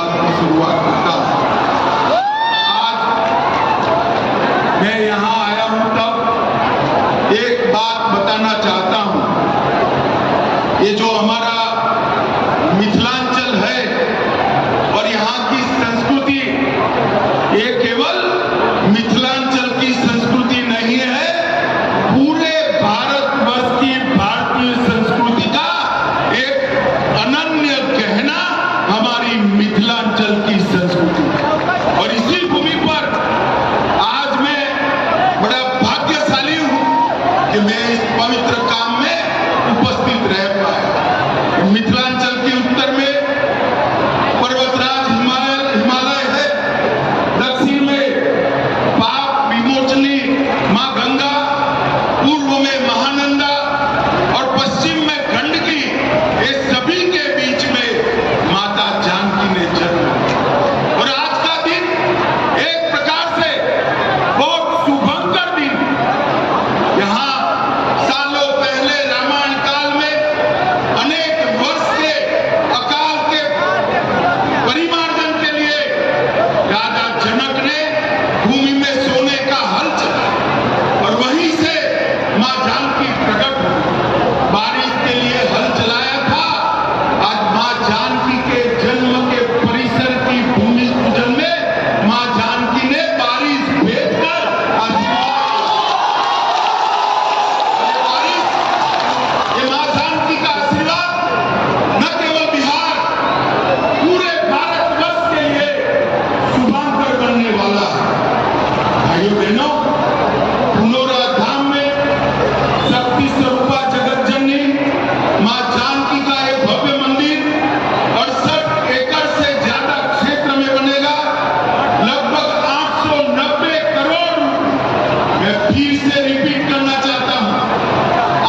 बात की शुरुआत करता हूं। आज मैं यहां आया हूं तब एक बात बताना चाहता हूं। ये जो हमारा मिथिलांचल है और यहाँ की संस्कृति, ये केवल मिथिलांचल की संस्कृति नहीं है, पूरे भारतवर्ष की भारतीय संस्कृति का एक अनन्य गहना हमारी मिथिलांचल की संस्कृति। और इसी भूमि पर आज मैं बड़ा भाग्यशाली हूं कि मैं इस पवित्र काम में उपस्थित रह पाया। मिथिलांचल के उत्तर में पर्वतराज हिमालय है, दक्षिण में पाप विमोचनी मां गंगा, पूर्व में महानंदा और पश्चिम में गंडकी। ये सभी के बीच में माता जानकी ने जन्म लिया। और आज का दिन एक प्रकार से बहुत शुभंकर दिन। यहाँ सालों पहले रामायण काल में अनेक वर्ष के अकाल के परिमार्जन के लिए राजा जनक ने भूमि में सोने का हल चलाया और वहीं से मां जानकी प्रकट हुई। बारिश के लिए हल चलाया था। आज मां जानकी के जन्म के परिसर की भूमि पूजन में मां जानकी ने बारिश भेजकर ये मां जानकी का आशीर्वाद न केवल बिहार, पूरे भारतवर्ष के लिए शुभांकर बनने वाला है। भाइयों बहनों, पुनौरा धाम में शक्ति स्वरूपा जगत जननी मां जानकी का एक भव्य मंदिर 68 एकड़ से ज्यादा क्षेत्र में बनेगा। लगभग 890 करोड़, मैं फिर से रिपीट करना चाहता हूं,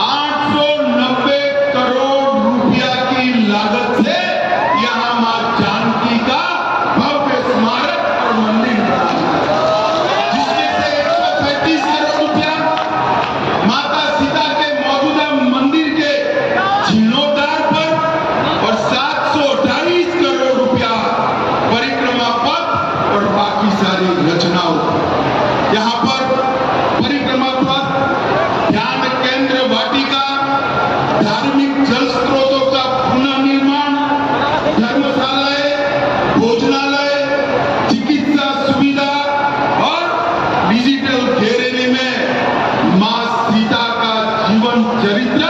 890 करोड़ रुपया की लागत से यहां मां जानकी का भव्य स्मारक और मंदिर बना है, जिसमें से 135 करोड़ रुपया माता सीता के मौजूदा मंदिर के जीर्णोद्धार पर और 728 करोड़ रुपया परिक्रमा पथ और बाकी सारी रचनाओं पर। यहाँ पर परिक्रमा पथ, ध्यान केंद्र वाटिका, धार्मिक जल स्रोतों का पुनर्निर्माण, धर्मशालाएं, भोजनालय, चिकित्सा सुविधा और डिजिटल गैलरी में मां सीता का जीवन चरित्र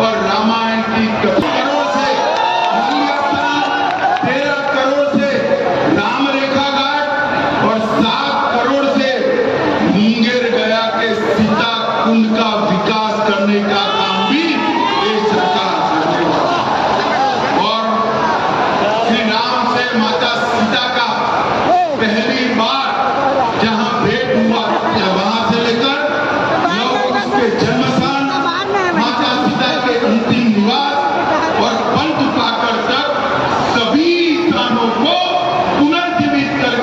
और रामायण की कथा। करोड़ से 13 करोड़ से राम रेखा घाट और 7 करोड़ से मुंगेर गया के सीता कुंड का विकास करने का काम भी ये सरकार करने वाली है। और श्री राम से माता सीता का पहली बार जहां भेंट हुआ, वहां से लेकर के जन्मस्थान, माता सीता के अंतिम निवास और पंच पाकर तक सभी स्थानों को पुनर्जीवित कर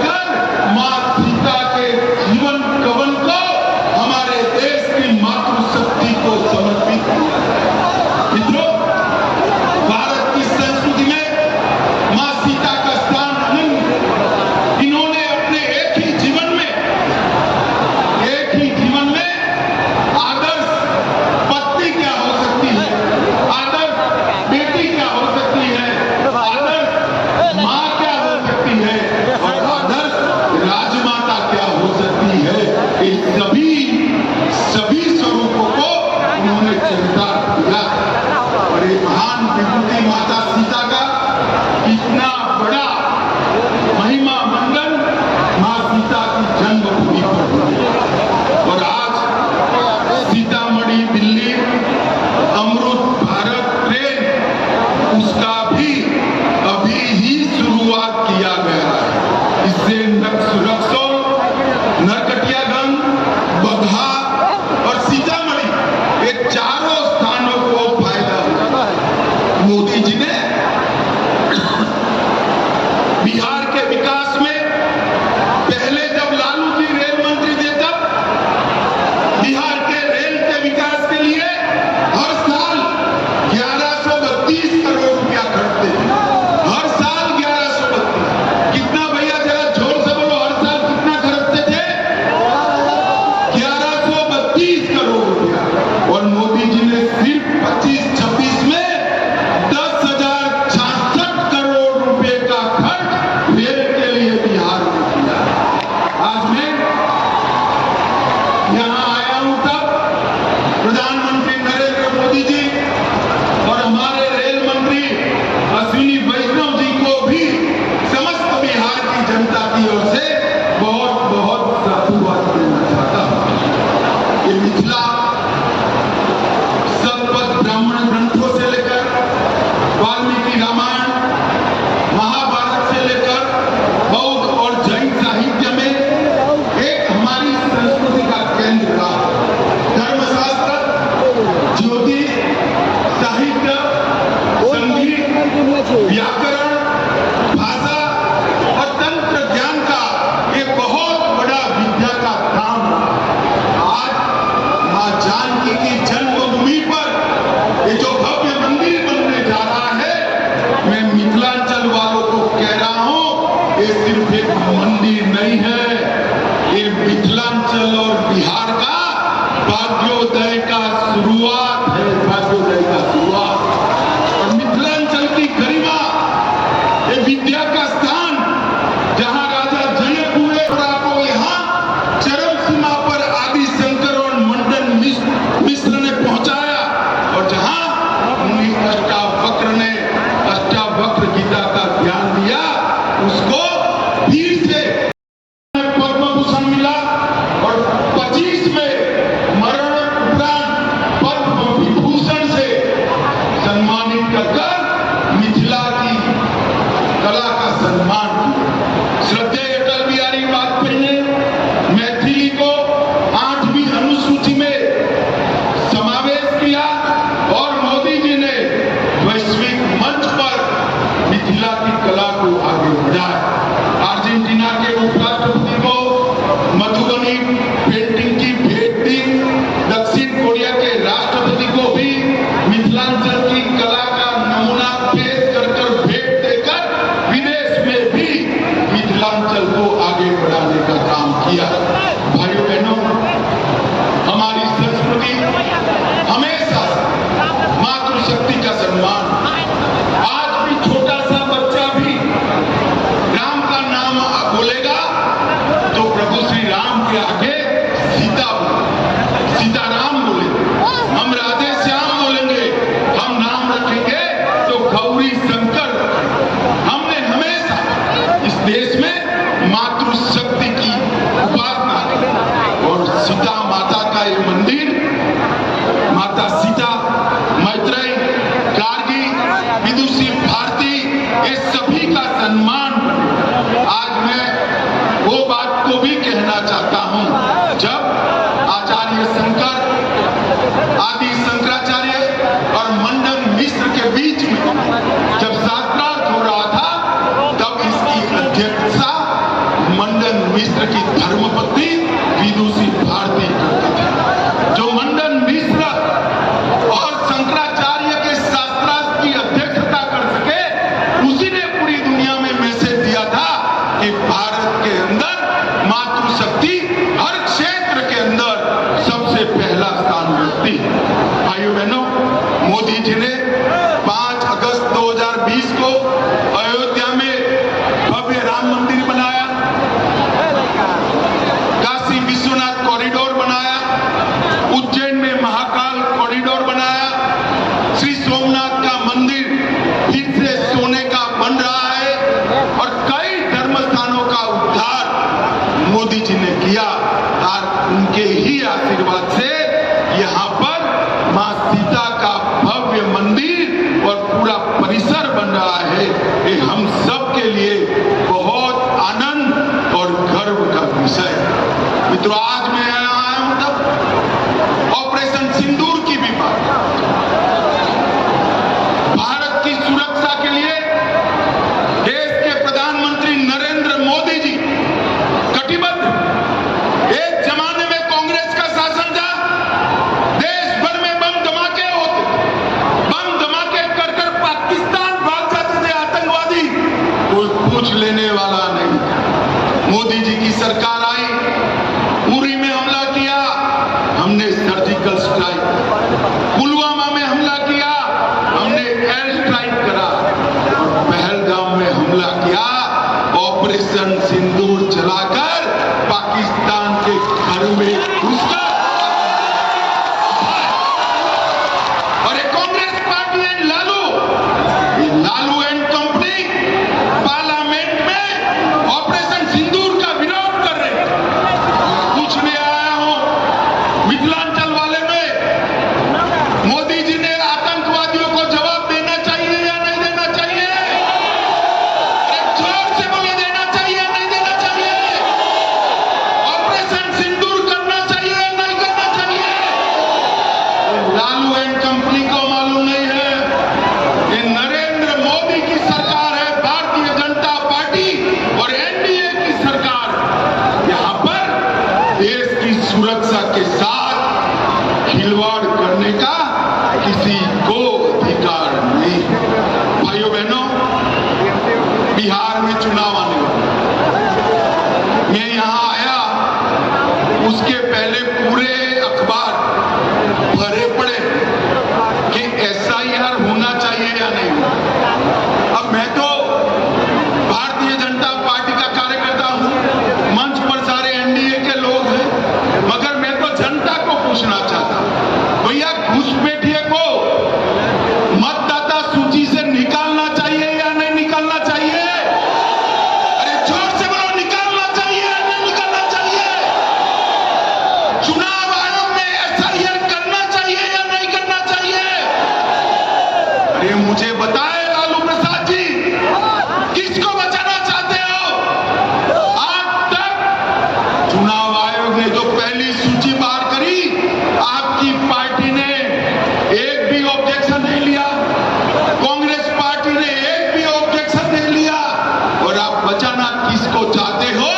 मां सीता के जीवन कवन को हमारे देश की मातृशक्ति को समर्पित किया। मित्रों, भारत की संस्कृति में मां सीता का स्थान अनन्य है। इन्होंने अपने एक ही जीवन में आदर्श पत्नी क्या हो सकती है, आदर्श बेटी क्या हो सकती है, आदर्श मां क्या हो सकती है और आदर्श राजमाता क्या हो सकती है, इन सभी स्वरूपों को उन्होंने चरितार्थ किया। और ये महान विभूति माता सीता का इतना बड़ा महिमा मंडन मां सीता की जन्मभूमि पर हुआ। और आज सीतामढ़ी दिल्ली अमृत भारत ट्रेन, उसका भी अभी ही शुरुआत किया गया है। इससे रक्सौल, नरकटियागंज, बगहा और सीतामढ़ी, ये चारों स्थानों को फायदा होगा। मोदी जी ने बिहार के विकास में पहले जब लालू जी रेल मंत्री थे तब बिहार के रेल के विकास के लिए हर साल 1132 करोड़ रुपया खर्चते थे। हर साल 1132। भाग्योदय का शुरुआत है, भाग्योदय का शुरुआत। और मिथिलांचल की गरिमा, ये विद्या का स्थान, जहां राजा जनक हुए, को यहाँ चरम सीमा पर आदि शंकर और मंडन मिश्र ने पहुंचाया, और जहां मुनि अष्टावक्र ने अष्टावक्र गीता का ध्यान दिया, उसको फिर से पद्म भूषण मिला, और 25 में मरण उपरांत पद्म विभूषण से सम्मानित कर मिथिला की कला का सम्मान किया। श्रद्धेय अटल बिहारी वाजपेयी ने मैथिली को 8वीं अनुसूची में समावेश किया, और मोदी जी ने वैश्विक मंच पर मिथिला की कला को आगे बढ़ाया। अर्जेंटीना के उपराष्ट्रपति को मधुबनी पेंटिंग की भेंट दी। दक्षिण कोरिया के राष्ट्रपति को भी मिथिलांचल की कला का नमूना पेश कर भेंट देकर विदेश में भी मिथिलांचल को आगे बढ़ाने का काम किया। भाइयों बहनों, हमारी संस्कृति हमेशा मातृशक्ति का सम्मान। आज भी छोटा सा बच्चा भी राम का नाम बोलेगा तो प्रभु श्री राम के आगे सीताराम बोले, हम राधे श्याम बोलेंगे, हम नाम रखेंगे तो गौरी शंकर। हमने हमेशा इस देश में मातृशक्ति की उपासना की, और सीता माता का ये मंदिर, माता सीता, मैत्रेयी, गार्गी, विदुषी, भारती, ये सभी का सम्मान। आज मैं वो बात को भी कहना चाहता हूं, जब आचार्य शंकर, आदि शंकराचार्य और मंडन मिश्र के बीच में जब शास्त्रार्थ हो रहा था, तब इसकी अध्यक्षता मंडन मिश्र की धर्मपत्नी विदुषी भारती करती थी। जो मंडन मिश्र और शंकराचार्य के शास्त्रार्थ की अध्यक्षता कर सके, उसी ने पूरी दुनिया में मैसेज दिया था कि भारत के अंदर मातृशक्ति हर क्षेत्र के अंदर सबसे पहला स्थान रखती है। भाइयों बहनों, मोदी जी ने 5 अगस्त 2020 को अयोध्या में भव्य राम मंदिर बनाया, काशी विश्वनाथ कॉरिडोर बनाया, उज्जैन में महाकाल कॉरिडोर बनाया, श्री सोमनाथ का मंदिर फिर से सोने का बन रहा है, और कई धर्म स्थानों का उद्धार मोदी जी ने किया। और उनके ही आशीर्वाद से यहाँ पर मां सीता का भव्य मंदिर और पूरा परिसर बन रहा है। ये हम सब के लिए बहुत आनंद और गर्व का विषय है। मित्रों, आज मैं आया हूं तब ऑपरेशन सिंदूर की भी बात, भारत की सुरक्षा के लिए देश के प्रधानमंत्री नरेंद्र मोदी जी कटिबद्ध। एक जमाने में कांग्रेस का शासन था, देश भर में बम धमाके होते, बम धमाके कर कर पाकिस्तान भाग जाते थे आतंकवादी, कोई पूछ लेने वाला नहीं। मोदी जी की सरकार आई, उरी में हमला किया, हमने सर्जिकल स्ट्राइक, पुलवामा में हमला किया, हमने एयर स्ट्राइक करा, और पहलगाम में हमला किया, ऑपरेशन सिंदूर चलाकर पाकिस्तान के घर में घुसकर। और ये Congress party and Lalu and company parliament में ऑपरेशन सिंदूर का विरोध कर रहे हैं। पूछने आया हूं मिथिलांचल वाले में, मोदी जी ने आतंकवादियों को जवाब देना चाहिए या नहीं देना चाहिए? एक जोर से बोले, देना चाहिए या नहीं देना चाहिए? ऑपरेशन सिंदूर करना चाहिए या नहीं करना चाहिए? लालू एंड कंपनी को मालूम नहीं है, ये नरेंद्र मोदी की सरकार है, भारतीय जनता पार्टी और एनडीए की सरकार। यहाँ पर देश की सुरक्षा के साथ खिलवाड़ करने का किसी को अधिकार नहीं। भाइयों बहनों, बिहार में चुनाव आने वाले, मैं यहाँ आया उसके पहले पूरे अखबार भरे पड़े कि SIR होना चाहिए या नहीं। अब मैं तो भारतीय जनता पार्टी का कार्यकर्ता हूं, मंच पर सारे NDA के लोग हैं, मगर मैं तो जनता को पूछना चाहता हूं, भैया घुसपैठिए को मतदाता सूची से निकालना चाहिए या नहीं निकालना चाहिए? अरे जोर से बोलो, निकालना चाहिए या नहीं निकालना चाहिए? चुनाव आयोग में SIR करना चाहिए या नहीं करना चाहिए? अरे मुझे बताए लालू प्रसाद जी, किसको बचाना चाहते हो? आज तक चुनाव आयोग ने जो पहली सूची बाहर करी, आपकी पार्टी ने एक भी ऑब्जेक्शन नहीं लिया, कांग्रेस पार्टी ने एक भी ऑब्जेक्शन नहीं लिया। और आप बचाना किसको चाहते हो?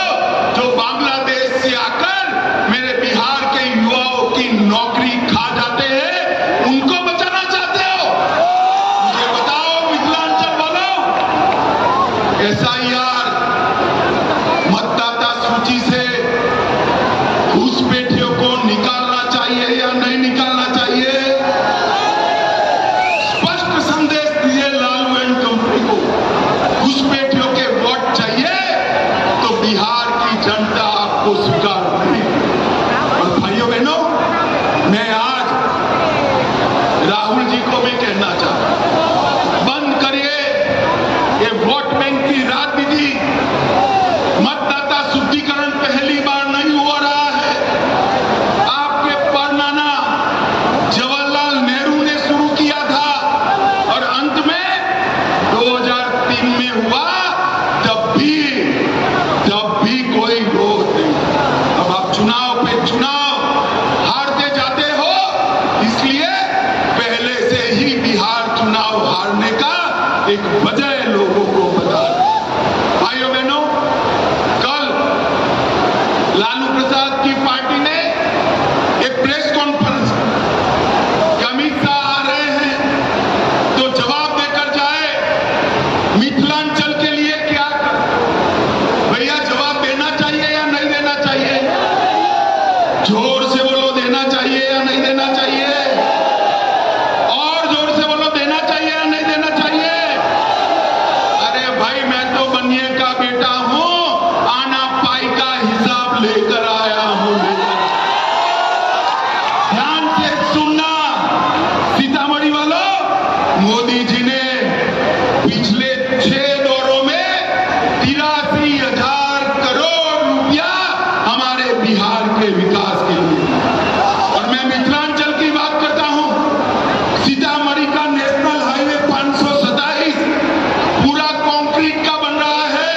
जो बांग्लादेश से आकर मेरे बिहार के युवाओं की नौकरी खा जाते हैं, उनको बचाना चाहते हो? मुझे बताओ मिथिलांचल वालों, SIR मतदाता सूची से घुसपैठियों को निकालना चाहिए या नहीं निकालना चाहिए? स्पष्ट संदेश दिए लालू एंड कंपनी को, घुसपैठियों के वोट चाहिए तो बिहार की जनता आपको स्वीकार नहीं। और भाइयों बहनों, मैं आज राहुल जी को भी कहना चाहता हूं, बंद करिए ये वोट बैंक की राजनीति। मतदाता शुद्धिकरण पहली बार नहीं हो रहा है, आपके परनाना जवाहरलाल नेहरू ने शुरू किया था और अंत में 2003 में हुआ, तब भी कोई रोक नहीं। अब आप चुनाव पे चुनाव हारते जाते हो, इसलिए पहले से ही बिहार चुनाव हारने का एक वजह लोगों को बता दो। भाइयों बहनों, कल लालू प्रसाद की पार्टी ने एक प्रेस कॉन्फ्रेंस, अमित शाह आ रहे हैं तो जवाब देकर जाए मिथिलांचल के लिए क्या कर। भैया जवाब देना चाहिए या नहीं देना चाहिए? जोर से बोलो, देना चाहिए या नहीं देना चाहिए? और जोर से बोलो, देना चाहिए या नहीं देना चाहिए? अरे भाई, मैं तो बनिए का बेटा हूं, आना पाई का हिसाब लेकर आया हूं। ध्यान से सुनना सीतामढ़ी वालों, मोदी जी ने पिछले 6 दौरों में 83,000 करोड़ रुपया हमारे बिहार के विकास के लिए। और मैं मिथिलांचल की बात करता हूं, सीतामढ़ी का नेशनल हाईवे 527 पूरा कंक्रीट का बन रहा है।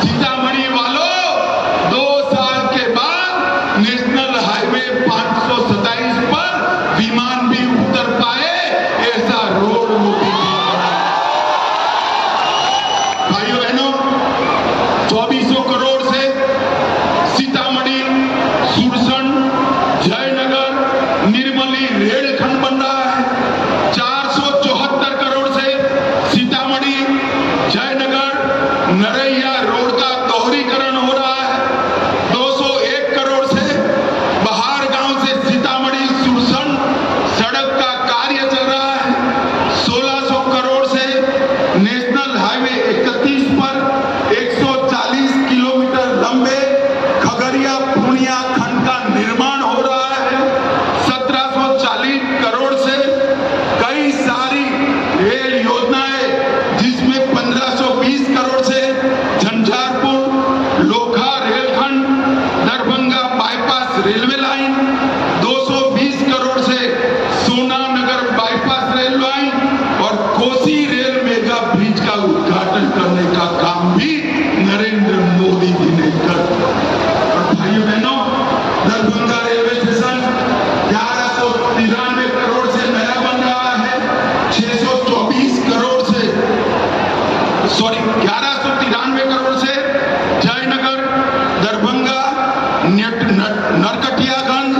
सीतामढ़ी वालों, 2 साल के बाद नेशनल हाईवे 527 पर विमान भी उतर पाए, ऐसा रोड मोदी जी बना। भाइयों बहनों, 2400 करोड़ से सीतामढ़ी, सुरसंड, जयनगर, निर्मली रेलखंड बन रहा है। 474 करोड़ से सीतामढ़ी, जयनगर, नरैया रोड का दोहरीकरण हो रहा है। 201 करोड़ से बहार गांव से सीतामढ़ी सुरसंड सड़क का कार्य चल रहा है। 1600 करोड़ से नेशनल हाईवे 31 पर 140 किलोमीटर लंबे खगड़िया पूर्णिया खंड का निर्माण हो रहा है। 1740 करोड़ से कई सारी रेल योजनाएं, जिसमें 1520 करोड़ से झंझारपुर लोखा रेलखंड, Darbhanga bypass railway line, 220 crore से सोनानगर बाईपास रेल लाइन और कोसी रेल मेगा ब्रिज का उद्घाटन करने का काम भी नरेंद्र मोदी जी ने कर दिया। और भाइयों बहनों, दरभंगा रेलवे स्टेशन 1193 करोड़ से नया बन रहा है। 624 करोड़ से 1193 करोड़ से जयनगर, दरभंगा, नरकटियागंज